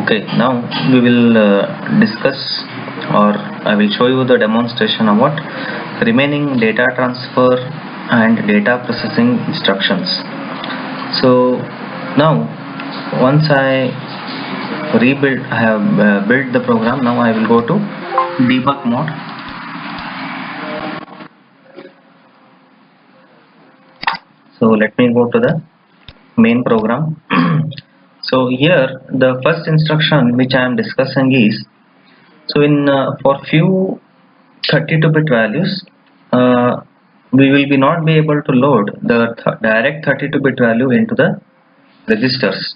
Okay, now we will discuss, or I will show you the demonstration of what remaining data transfer and data processing instructions. So now once I have built the program. Now I will go to debug mode. So let me go to the main program. So here the first instruction which I am discussing is, so in for few 32-bit values, we will be not be able to load the direct 32-bit value into the registers.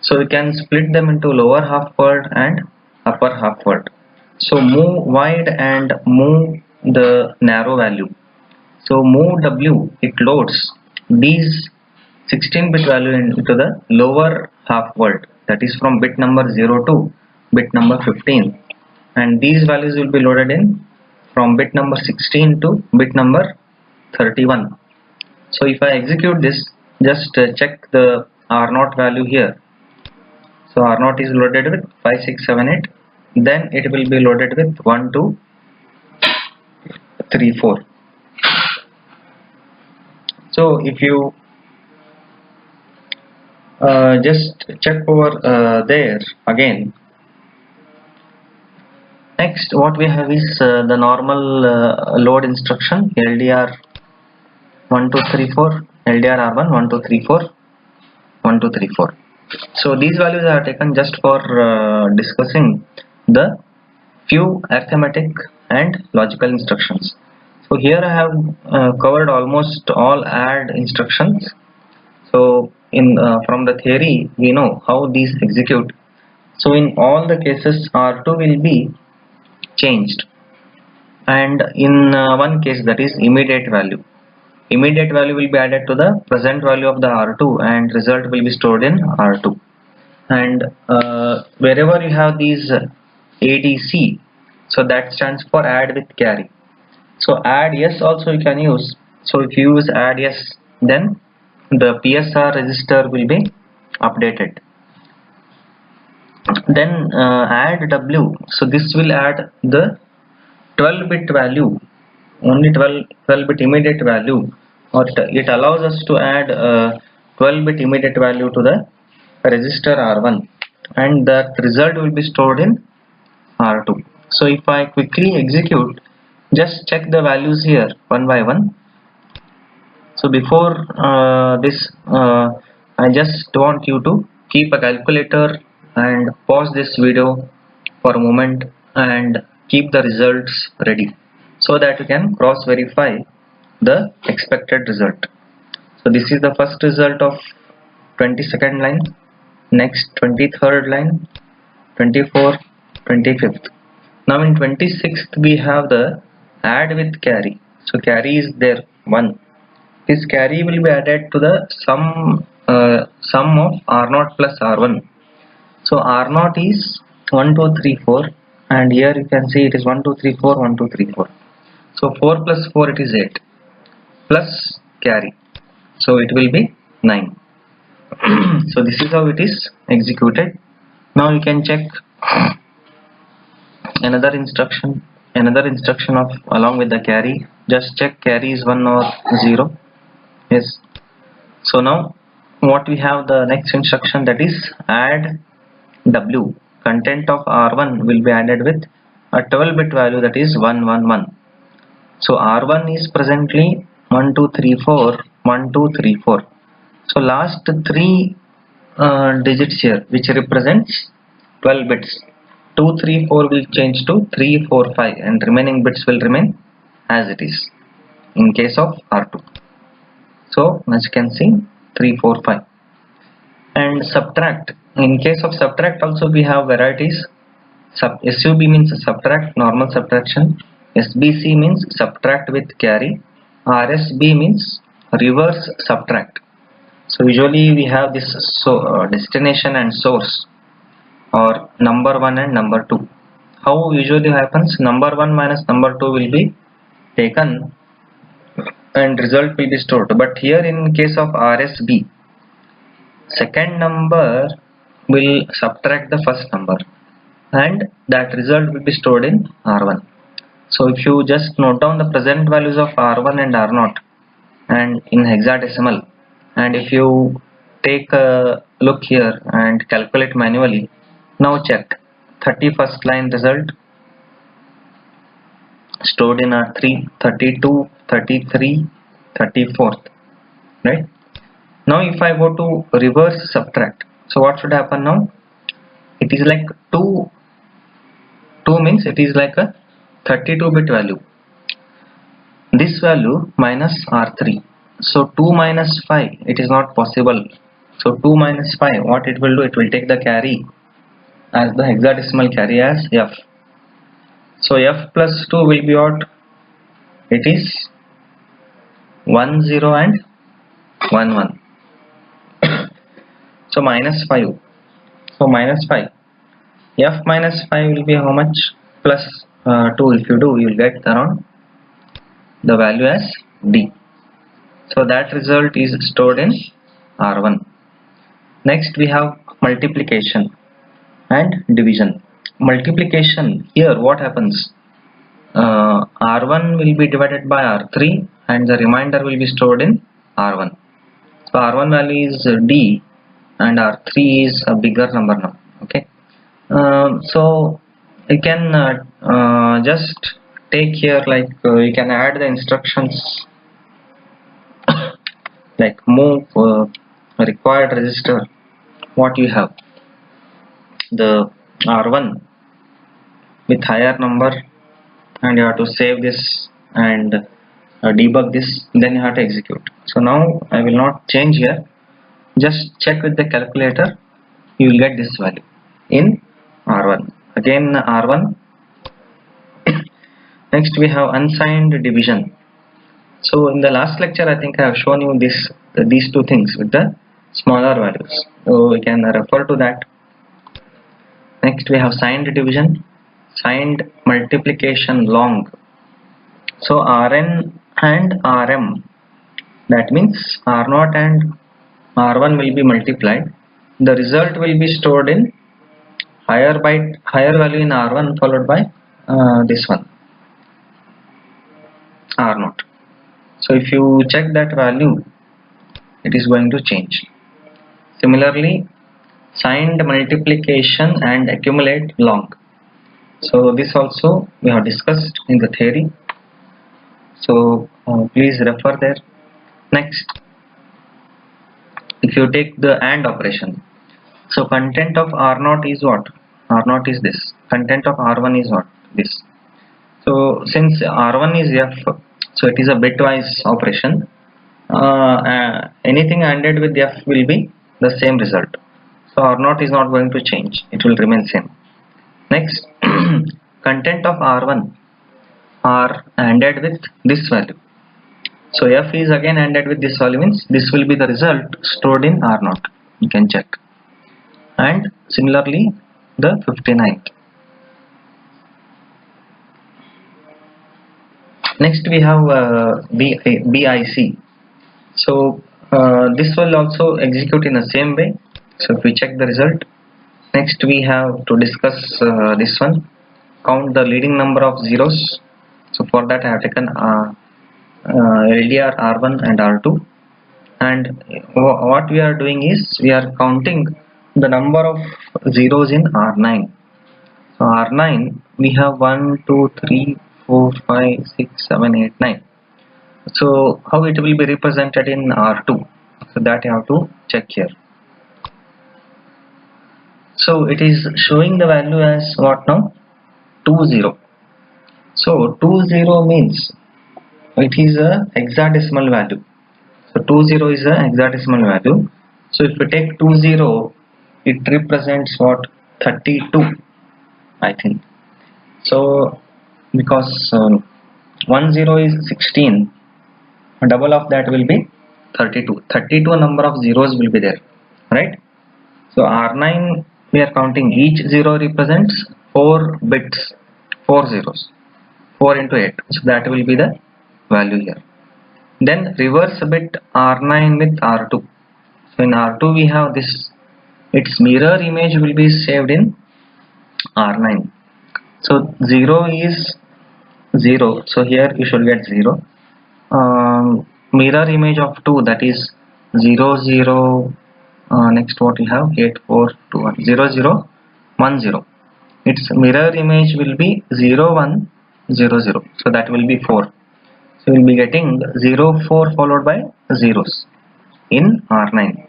So we can split them into lower half word and upper half word. So move wide and move the narrow value. So move W, it loads these 16-bit value into the lower half word, that is from bit number 0 to bit number 15, and these values will be loaded in from bit number 16 to bit number 31. So if I execute this, just check the R0 value here. So R0 is loaded with 5, 6, 7, 8. Then it will be loaded with 1, 2, 3, 4. So if you just check over there again. Next, what we have is the normal load instruction LDR 1, 2, 3, 4, LDR R1 1, 2, 3, 4, 1, 2, 3, 4. So these values are taken just for discussing the few arithmetic and logical instructions. So here I have covered almost all add instructions. So in from the theory we know how these execute. So in all the cases R2 will be changed, and in one case, that is immediate value will be added to the present value of the R2 and result will be stored in R2. And wherever you have these ADC, so that stands for add with carry. So add yes also you can use. So if you use add yes, then the PSR register will be updated. Then add W, so this will add the 12-bit value, only 12-bit immediate value, or it allows us to add 12-bit immediate value to the register R1, and that result will be stored in R2. So if I quickly execute, just check the values here one by one. So before this, I just want you to keep a calculator and pause this video for a moment and keep the results ready so that you can cross verify the expected result. So this is the first result of 22nd line, next 23rd line, 24th, 25th. Now in 26th we have the add with carry. So carry is there 1. This carry will be added to the sum of R0 plus R1. So R0 is 1, 2, 3, 4, and here you can see it is 1, 2, 3, 4, 1, 2, 3, 4. So 4 plus 4 it is 8 plus carry. So it will be 9. So this is how it is executed. Now you can check another instruction of along with the carry. Just check carry is 1 or 0. Yes. So now what we have, the next instruction, that is add W. Content of R1 will be added with a 12-bit value, that is 111. So R1 is presently 1, 2, 3, 4, 1, 2, 3, 4. So last 3 digits here, which represents 12 bits. 2, 3, 4 will change to 3, 4, 5, and remaining bits will remain as it is in case of R2. So as you can see, 3, 4, 5. And subtract. In case of subtract also we have varieties. SUB means subtract, normal subtraction. SBC means subtract with carry. RSB means reverse subtract. So usually we have this destination and source, or number 1 and number 2. How usually happens? Number 1 minus number 2 will be taken and result will be stored. But here in case of RSB, second number will subtract the first number, and that result will be stored in R1. So if you just note down the present values of R1 and R0 and in hexadecimal, and if you take a look here and calculate manually, now check 31st line result stored in R3, 32, 33, 34th, right? Now if I go to reverse subtract, so what should happen now? It is like 2 means it is like a 32-bit value. This value minus R3. So 2 minus 5, it is not possible. So 2 minus 5, what it will do? It will take the carry as the hexadecimal carry as F. So F plus 2 will be what? It is 1 0 and 1 1. So minus 5. So minus 5. F minus 5 will be how much? Plus 2. If you do, you will get around the value as D. So that result is stored in R1. Next we have multiplication and division. Multiplication, here what happens? R1 will be divided by R3 and the remainder will be stored in R1. So R1 value is D and R3 is a bigger number now. Okay. So you can just take here, like you can add the instructions like move required register. What you have, the R1 with higher number, and you have to save this and debug this, then you have to execute. So now I will not change here, just check with the calculator, you will get this value in R1. Again R1. Next we have unsigned division. So in the last lecture I think I have shown you these two things with the smaller values, so we can refer to that. Next we have signed division, signed multiplication long. So Rn and Rm, that means R0 and R1 will be multiplied. The result will be stored in higher value in R1 followed by this one R0. So if you check that value, it is going to change. Similarly, signed multiplication and accumulate long. So this also we have discussed in the theory. So please refer there. Next, if you take the AND operation, so content of R0 is what? R0 is this. Content of R1 is what? This. So since R1 is F, so it is a bitwise operation. Anything ANDed with F will be the same result. So R0 is not going to change, it will remain same. Next, content of R1 are ANDed with this value. So F is again ANDed with this value, means this will be the result stored in R0. You can check. And similarly the 59th. Next we have BIC. So this will also execute in the same way. So if we check the result, next we have to discuss this one, count the leading number of zeros. So for that I have taken LDR R1 and R2, and what we are doing is we are counting the number of zeros in R9. So R9 we have 1 2 3 4 5 6 7 8 9. So how it will be represented in R2, so that you have to check here. So it is showing the value as what now? 20. So 20 means it is a hexadecimal value. So 20 is a hexadecimal value. So if we take 20, it represents what? 32, I think. So because 10 is 16, double of that will be 32. 32 number of zeros will be there, right? So R9 we are counting, each zero represents 4 bits, 4 zeros, 4 into 8. So that will be the value here. Then reverse bit R9 with R2. So in R2 we have this its mirror image will be saved in R9. So 0 is 0, so here you should get 0. Mirror image of 2, that is 0 0. Next what we have, 8 4 2 1 0 0 1 0. Its mirror image will be 0 1 0 0, so that will be 4. So we will be getting 0 4 followed by zeros in R9.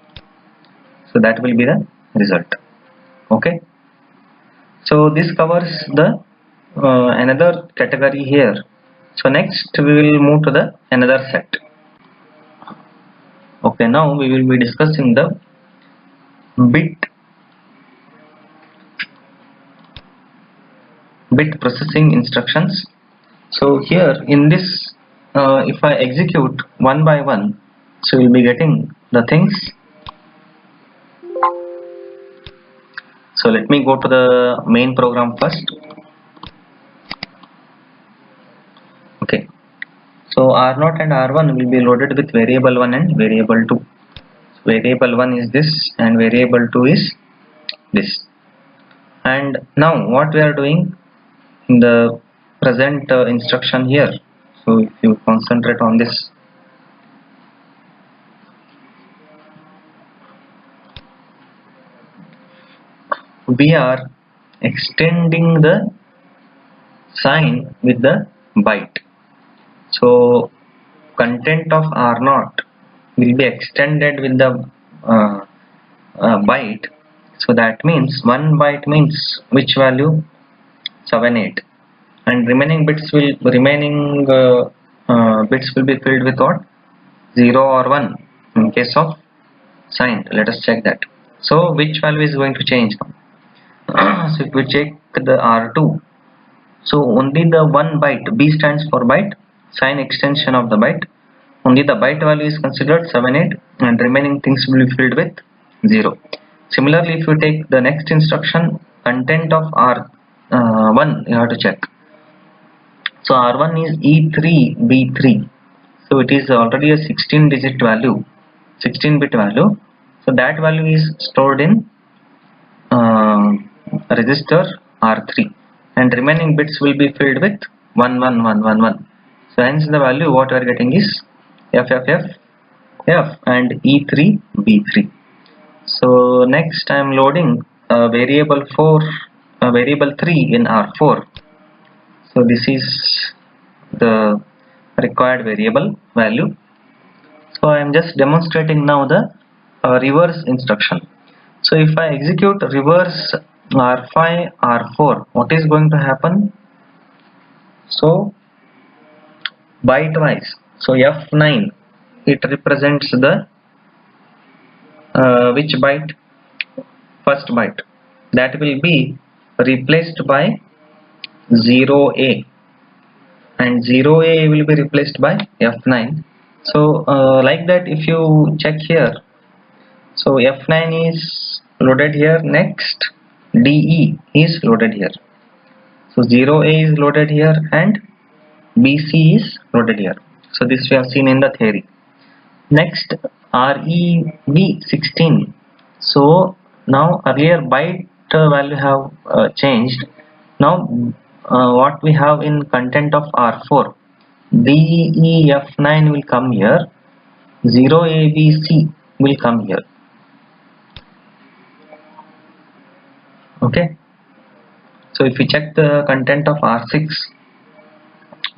So that will be the result. Okay. So this covers the another category here. So next we will move to the another set. Okay, now we will be discussing the bit processing instructions. So here in this, if I execute one by one, so we'll be getting the things. So let me go to the main program first. Okay, so R0 and R1 will be loaded with variable 1 and variable 2. So variable 1 is this and variable 2 is this. And now what we are doing in the present instruction here, so if you concentrate on this, we are extending the sign with the byte. So content of R0 will be extended with the byte. So that means 1 byte means which value? 78, and remaining bits will be filled with what? 0 or 1 in case of signed. Let us check that. So which value is going to change now? So if we check the R2, so only the 1 byte, B stands for byte, sign extension of the byte, only the byte value is considered 78 and remaining things will be filled with 0. Similarly, if you take the next instruction, content of R1, you have to check. So R1 is E3B3, so it is already a 16 digit value, 16 bit value, so that value is stored in register R3 and remaining bits will be filled with 11111. So hence the value what we are getting is FFFF and E3B3. So next I am loading variable 3 in R4. So this is the required variable value. So I am just demonstrating now the reverse instruction. So if I execute reverse R5 R4, what is going to happen? So byte wise, so F9, it represents the which byte? First byte, that will be replaced by 0A, and 0A will be replaced by F9. So like that, if you check here, so F9 is loaded here, next DE is loaded here, so 0A is loaded here and BC is loaded here. So this we have seen in the theory. Next REB16, so now earlier byte value have changed. Now what we have in content of R4, DEF9 will come here, 0ABC will come here. Okay, so if we check the content of R6,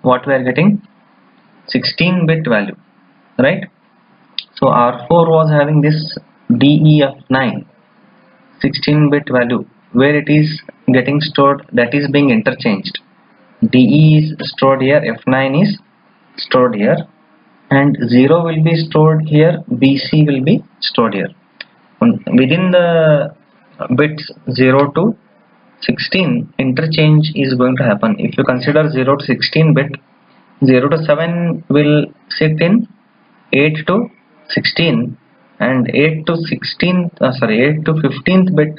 what we are getting? 16 bit value, right? So R4 was having this DEF9 16 bit value, where it is getting stored, that is being interchanged. DE is stored here, F9 is stored here, and 0 will be stored here, BC will be stored here. Within the bits 0 to 16, interchange is going to happen. If you consider 0 to 16 bit, 0 to 7 will sit in 8 to 16, and 8 to 15th bit,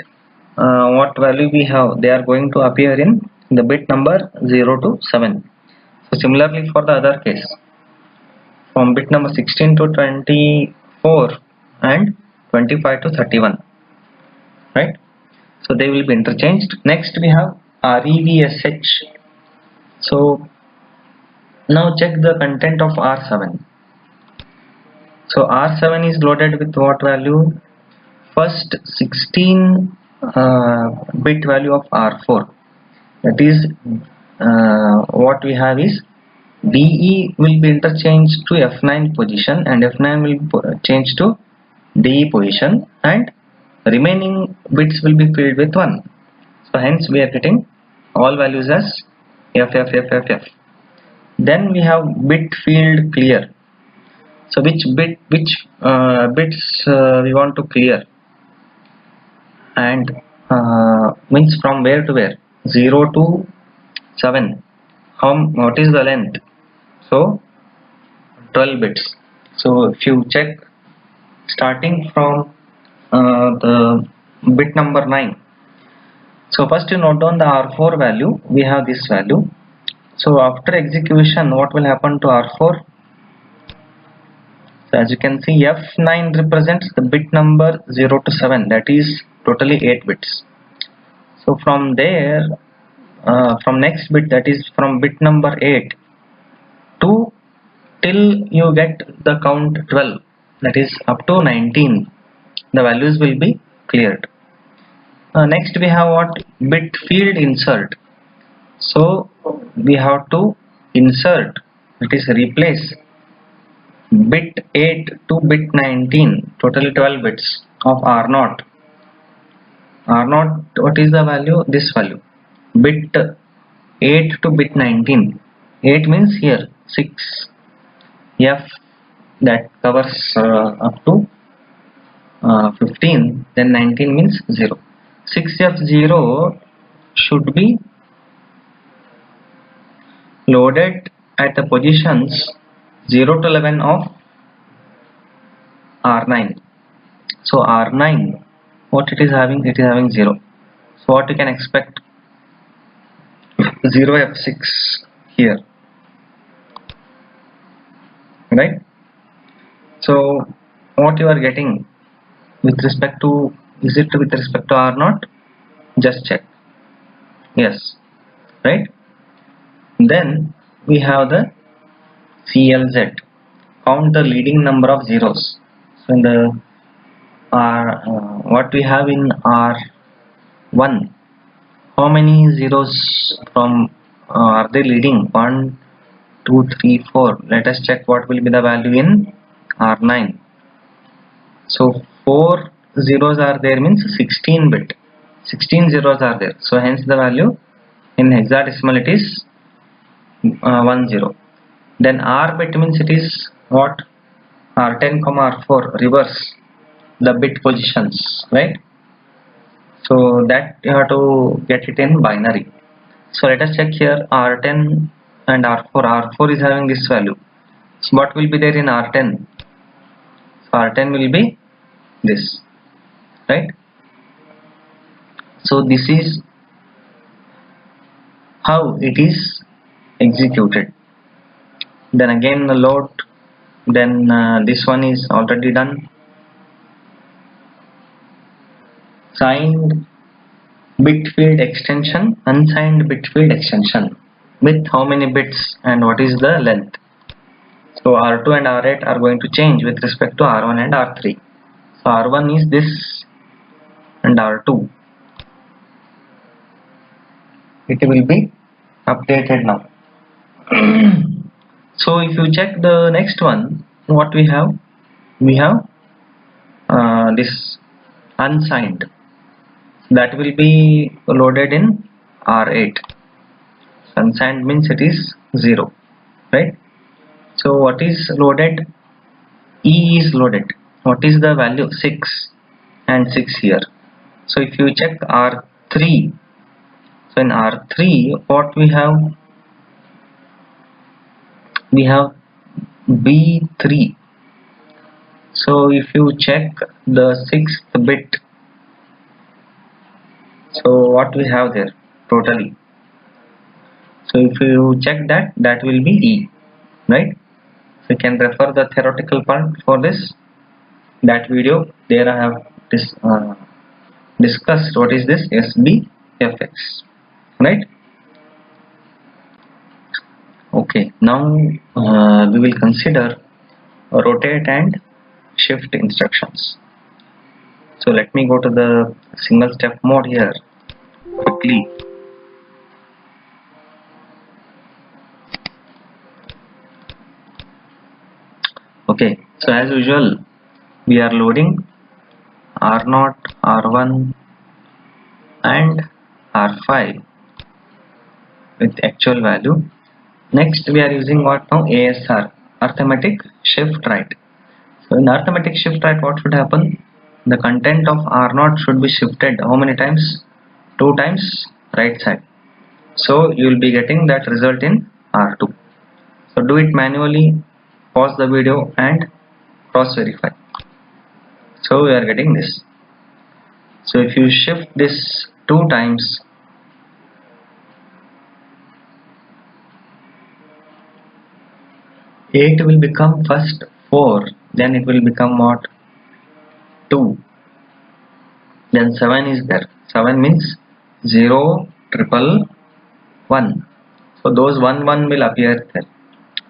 what value we have, they are going to appear in the bit number 0 to 7. So similarly for the other case, from bit number 16 to 24 and 25 to 31. right? So they will be interchanged. Next we have REVSH. So now check the content of R7. So R7 is loaded with what value? First 16 bit value of R4. That is what we have is DE will be interchanged to F9 position, and F9 will change to DE position, and remaining bits will be filled with 1. So hence we are getting all values as F. Then we have bit field clear. So which bits we want to clear, and means from where to where? 0 to 7. What is the length? So 12 bits. So if you check starting from the bit number 9. So first you note down the R4 value. We have this value. So after execution, what will happen to R4? So as you can see, F9 represents the bit number 0 to 7, that is totally 8 bits. So from there, from next bit, that is from bit number 8 to till you get the count 12, that is up to 19, the values will be cleared. Next we have what? Bit field insert. So we have to insert, that is replace bit 8 to bit 19, totally 12 bits of R0. R0, what is the value? This value, bit 8 to bit 19. 8 means here 6 F, that covers up to 15, then 19 means 0. 6F0 should be loaded at the positions 0 to 11 of R9. So R9, what it is having? It is having 0. So what you can expect? 0F6 here, right? So what you are getting with respect to, is it with respect to R0? Just check. Yes, right? Then we have the CLZ, count the leading number of zeros. So in the what we have in R1, how many zeros from are they leading? 1, 2, 3, 4. Let us check what will be the value in R9. So 4 zeros are there, means 16 bit. 16 zeros are there. So hence the value in hexadecimal it is 10. Then R bit means it is what? R10, R4, reverse the bit positions, right? So that you have to get it in binary. So let us check here R10 and R4. R4 is having this value. So what will be there in R10? So R10 will be this, right? So this is how it is executed. Then again the load, then this one is already done. Signed bit field extension, unsigned bit field extension, with how many bits and what is the length. So R2 and R8 are going to change with respect to R1 and R3. So R1 is this and R2. It will be updated now. So if you check the next one, what we have? We have this unsigned, that will be loaded in R8. Unsigned means it is 0, right? So what is loaded? E is loaded. What is the value? 6 and 6 here. So if you check R3, so in R3 what we have? We have B3. So if you check the 6th bit, so what we have there totally? So if you check that, that will be E, right? So you can refer the theoretical part for this, that video. There I have this discussed what is this SBFX, right? Okay, now we will consider rotate and shift instructions. So let me go to the single step mode here quickly. Okay, so as usual we are loading R0, R1 and R5 with actual value. Next we are using what now? ASR, arithmetic shift right. So in arithmetic shift right, what should happen? The content of R0 should be shifted how many times? 2 times right side. So you will be getting that result in R2. So do it manually, pause the video and cross verify. So we are getting this. So if you shift this 2 times, it will become first 4, then it will become what? 2, then 7 is there. 7 means 0, triple, 1. So those 1 1 will appear there.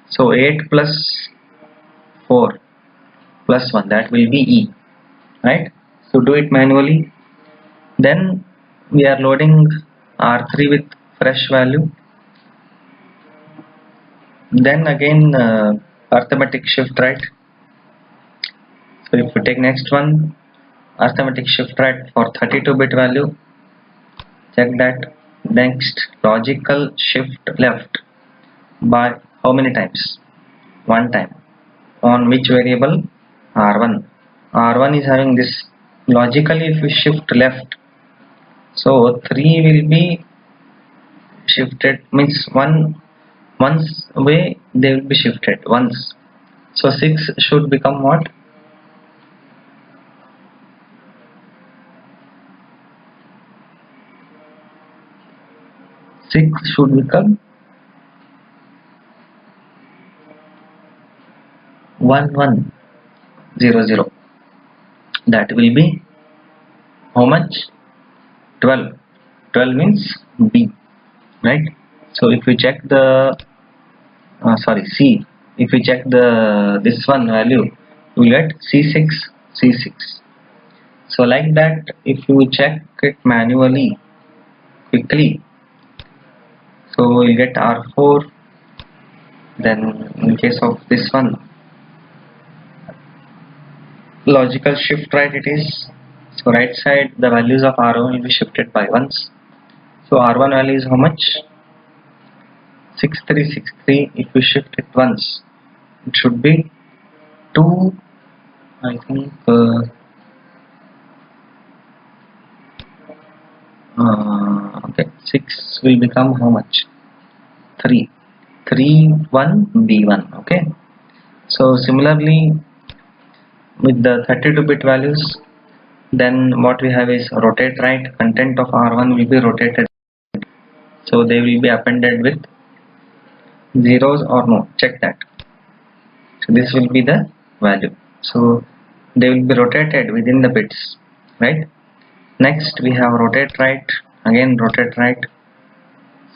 So 8 plus 4 plus 1, that will be E, right? So do it manually. Then we are loading R3 with fresh value. Then again arithmetic shift right. So if you take next one, arithmetic shift right for 32-bit value, check that. Next, logical shift left by how many times? 1 time. On which variable? R1. R1 is having this. Logically if you shift left, so 3 will be shifted, means once way they will be shifted once. So 6 should become what? 6 should become 1100. That will be how much? 12. 12 means B, right? So if you check the C, if you check the this one value, you will get C6, C6. So like that, if you check it manually quickly, so you get R4. Then in case of this one, logical shift right it is. So right side the values of R1 will be shifted by ones. So R1 value is how much? 6363. If you shift it once, it should be 2, I think okay, 6 will become how much? 3, 1 B1. Okay, so similarly with the 32-bit values, then what we have is rotate right. Content of R1 will be rotated, so they will be appended with zeros or no, check that. So this will be the value, so they will be rotated within the bits, right? Next we have rotate right, again rotate right.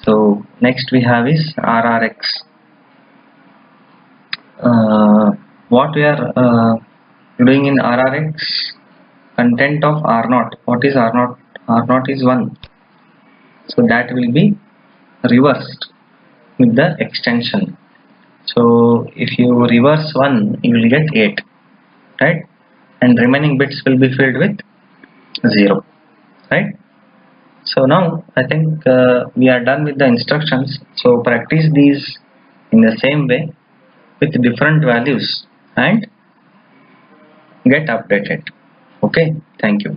So next we have is RRX. What we are doing in RRX, content of R0. What is R0? R0 is 1, so that will be reversed with the extension. So if you reverse 1, you will get 8, right? And remaining bits will be filled with 0, right? So now I think we are done with the instructions. So practice these in the same way with different values and get updated. Okay, thank you.